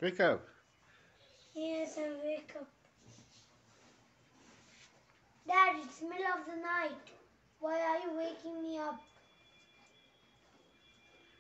Wake up. Yes, I wake up. Dad, it's middle of the night. Why are you waking me up?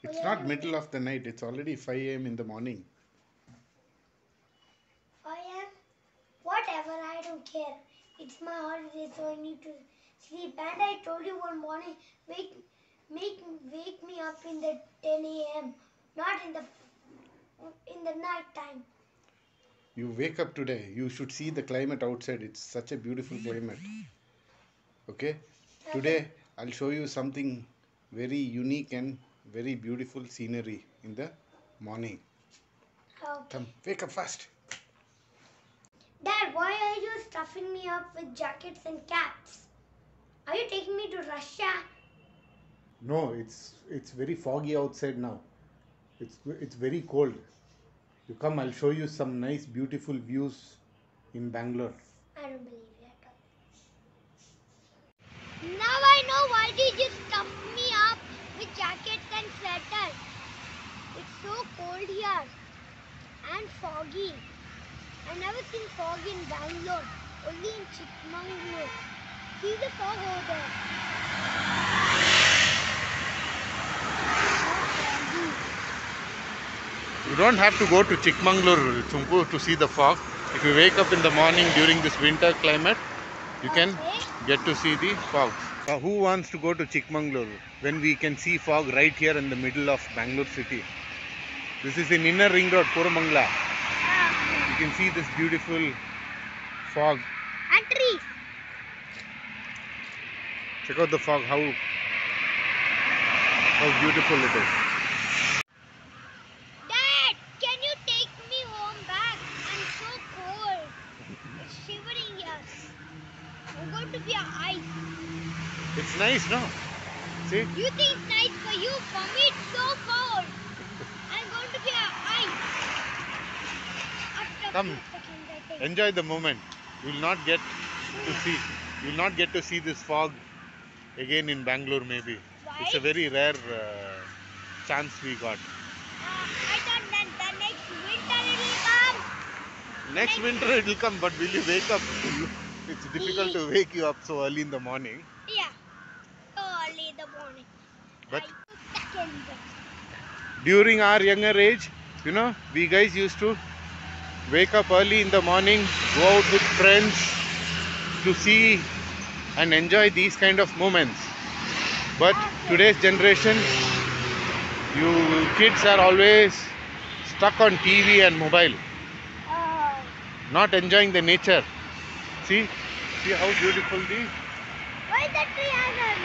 It's not middle of the night. It's already 5 a.m. in the morning. 5 a.m.? Whatever, I don't care. It's my holiday, so I need to sleep. And I told you one morning, wake me up in the 10 a.m. Not in the night time. You wake up today. You should see the climate outside. It's such a beautiful climate. Okay? Okay. Today, I'll show you something very unique and very beautiful scenery in the morning. Okay. Come, wake up fast. Dad, why are you stuffing me up with jackets and caps? Are you taking me to Russia? No, it's very foggy outside now. It's very cold. You come, I'll show you some nice, beautiful views in Bangalore. I don't believe you at all. Now I know why did you stuff me up with jackets and sweaters. It's so cold here and foggy. I never seen fog in Bangalore, only in Chikmagalur. See the fog over there. So foggy. You don't have to go to Chikmagalur, Chumpu, to see the fog. If you wake up in the morning during this winter climate, you can get to see the fog. Who wants to go to Chikmagalur when we can see fog right here in the middle of Bangalore city? This is in Inner Ring Road, Koramangala. You can see this beautiful fog. And trees. Check out the fog, how beautiful it is. Dad, can you take me home back? I'm so cold. It's shivering here. I'm going to be ice. It's nice, no? See? You think it's nice for you? For me, it's so cold. I'm going to be ice. After Come. 2 seconds, I think. Enjoy the moment. You will not get to see. You will not get to see this fog again in Bangalore. Maybe Why? it's a very rare chance we got. I thought that the next winter it will come. Next winter it will come, but will you wake up? It's difficult to wake you up so early in the morning. Yeah, so early in the morning. But I second. during our younger age, you know, we guys used to wake up early in the morning, go out with friends to see and enjoy these kind of moments. But today's generation, you kids are always stuck on TV and mobile, Oh. not enjoying the nature. See how beautiful the Why the tree island?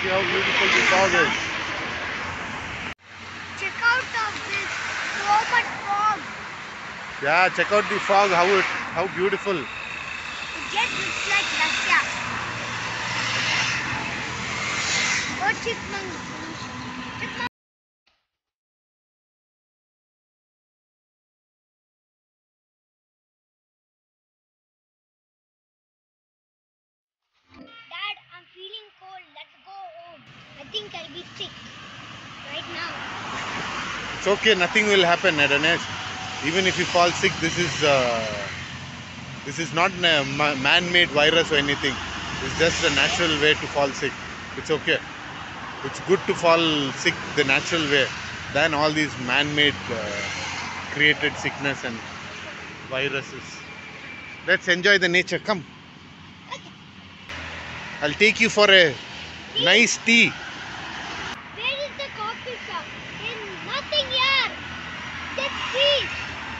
see how beautiful the fog is. Check out of this so much fog. Yeah, check out the fog. How beautiful. It just looks like Russia. Or Chikmagalur. Dad, I'm feeling cold. Let's go home. I think I'll be sick right now. It's okay. Nothing will happen, Adanes. Even if you fall sick, this is not a man-made virus or anything. It's just a natural way to fall sick. It's okay. It's good to fall sick the natural way than all these man-made created sickness and viruses. Let's enjoy the nature. Come. I'll take you for a nice tea. Where is the coffee shop? There's nothing here. Just trees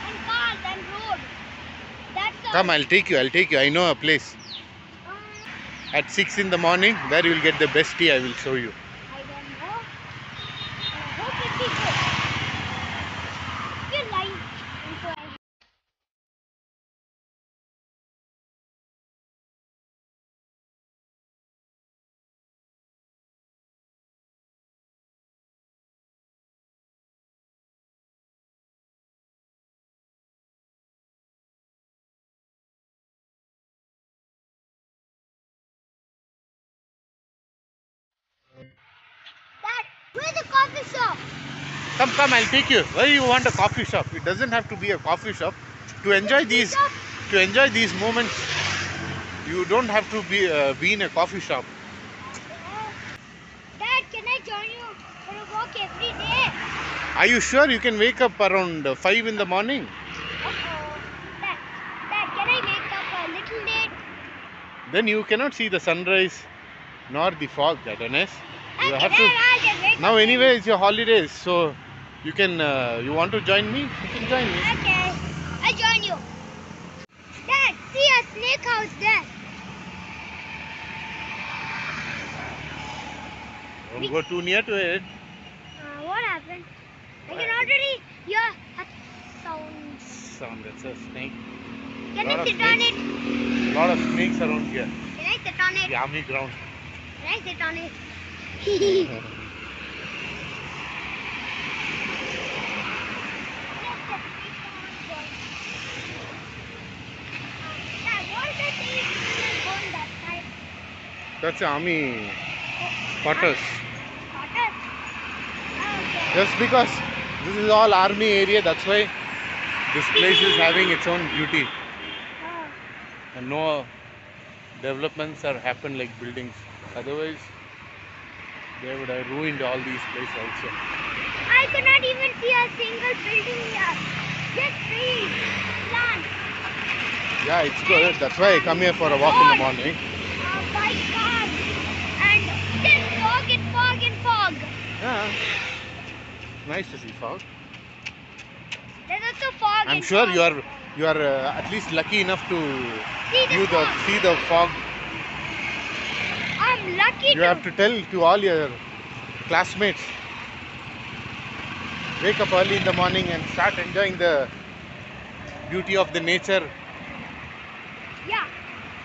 and cars and road. That's all. Come, I'll take you. I know a place. At 6 in the morning, where you will get the best tea, I will show you. I don't know. I hope it is good. You're lying. Dad, where's the coffee shop? Come, I'll take you. Why you want a coffee shop? It doesn't have to be a coffee shop. To enjoy these, to enjoy these moments, you don't have to be in a coffee shop. Dad, can I join you for a walk every day? Are you sure you can wake up around 5 in the morning? Uh-oh. Dad, can I wake up a little late? Then you cannot see the sunrise nor the fog, Adonis. You Okay, have Dad, to. I'll just wake Now up. anyway, it's your holidays, so you can. You want to join me? You can join me. Okay, I'll join you. Dad, see a snake house there. Don't go too near to it. What happened? I can already hear a sound. Sound. That's a snake. Can Lot I of sit on snakes. it? Lot of snakes around here. Can I sit on it? The army ground. Can I sit on it? Dad, what is that thing on that side? That's the army quarters. Quarters? Okay. Just because this is all army area, that's why this place is having its own beauty. Oh. And no developments are happened like buildings. Otherwise, they would have ruined all these places also. I could not even see a single building here. Just trees, plants, Yeah, it's good. That's why I come here for a walk in the morning. bike cars, and just fog and fog and fog. Yeah. Nice to see fog. There's also fog. I'm and sure fog. you are at least lucky enough to See see the fog. I'm lucky You have to tell to all your classmates. Wake up early in the morning and start enjoying the beauty of the nature. Yeah,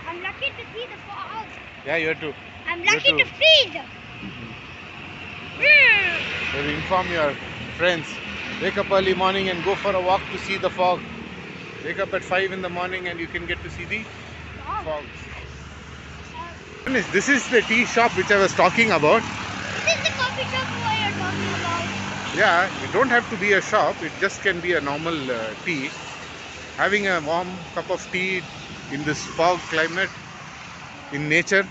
I'm lucky to see the fog. Yeah, you have to. I'm You have lucky to to- freeze. So inform your friends. Wake up early morning and go for a walk to see the fog. Wake up at 5 in the morning and you can get to see the fog. This is the tea shop which I was talking about. This is the coffee shop what you're talking about. Yeah, it don't have to be a shop. It just can be a normal tea. Having a warm cup of tea in this fog climate, in nature,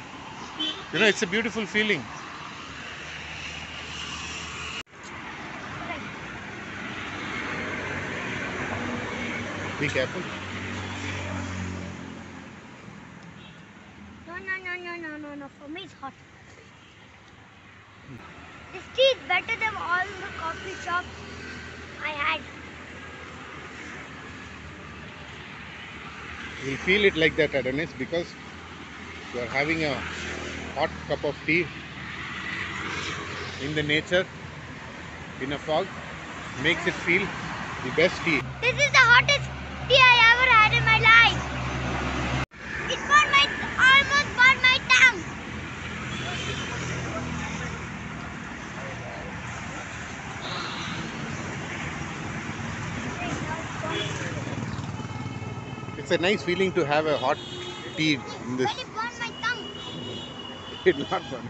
you know, it's a beautiful feeling. Be careful. No. For me, it's hot. This tea is better than all the coffee shops I had. You'll feel it like that, Adonis, because you are having a hot cup of tea in the nature, in a fog, makes it feel the best tea. This is the hottest tea I ever had in my life. It almost burned my tongue. It's a nice feeling to have a hot tea in this. But it burned my tongue. It not burn.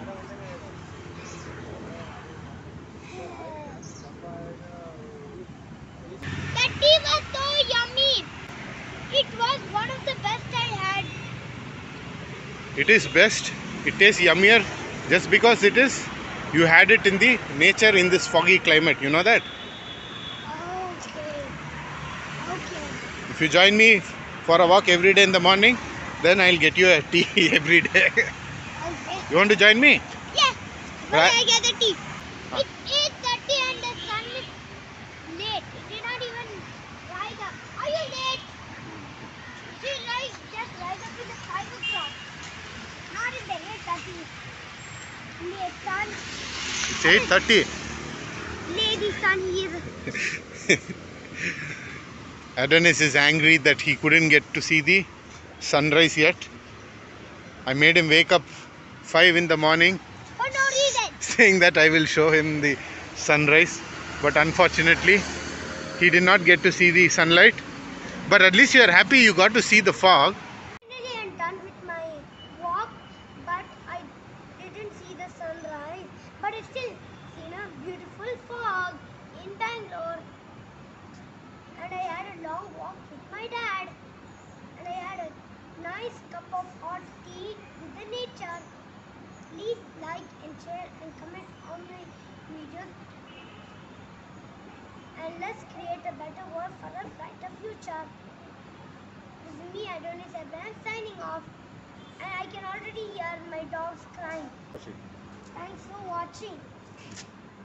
The tea was so yummy. It was one of the best I had. It is best. It tastes yummier just because it is. You had it in the nature in this foggy climate. You know that. Okay. If you join me for a walk every day in the morning, then I'll get you a tea every day. Okay. You want to join me? Yeah. When Right. I get the tea. It's 8:30 and the sun is late. It did not even rise up. Are you late? Just rise up in the 5 o'clock. Not in the 8:30. Late sun. It's 8:30. Lady sun here. Adonis is angry that he couldn't get to see the sunrise yet. I made him wake up 5 in the morning For no reason. saying that I will show him the sunrise. But unfortunately, he did not get to see the sunlight. But at least you are happy you got to see the fog. Finally, I'm done with my walk, but I didn't see the sunrise. But I still seen a beautiful fog in the long walk with my dad. And I had a nice cup of hot tea with the nature. Please like and share and comment on my videos. And let's create a better world for a brighter future. This is me, Adonis Abraham, signing off. And I can already hear my dogs crying. Thanks for watching.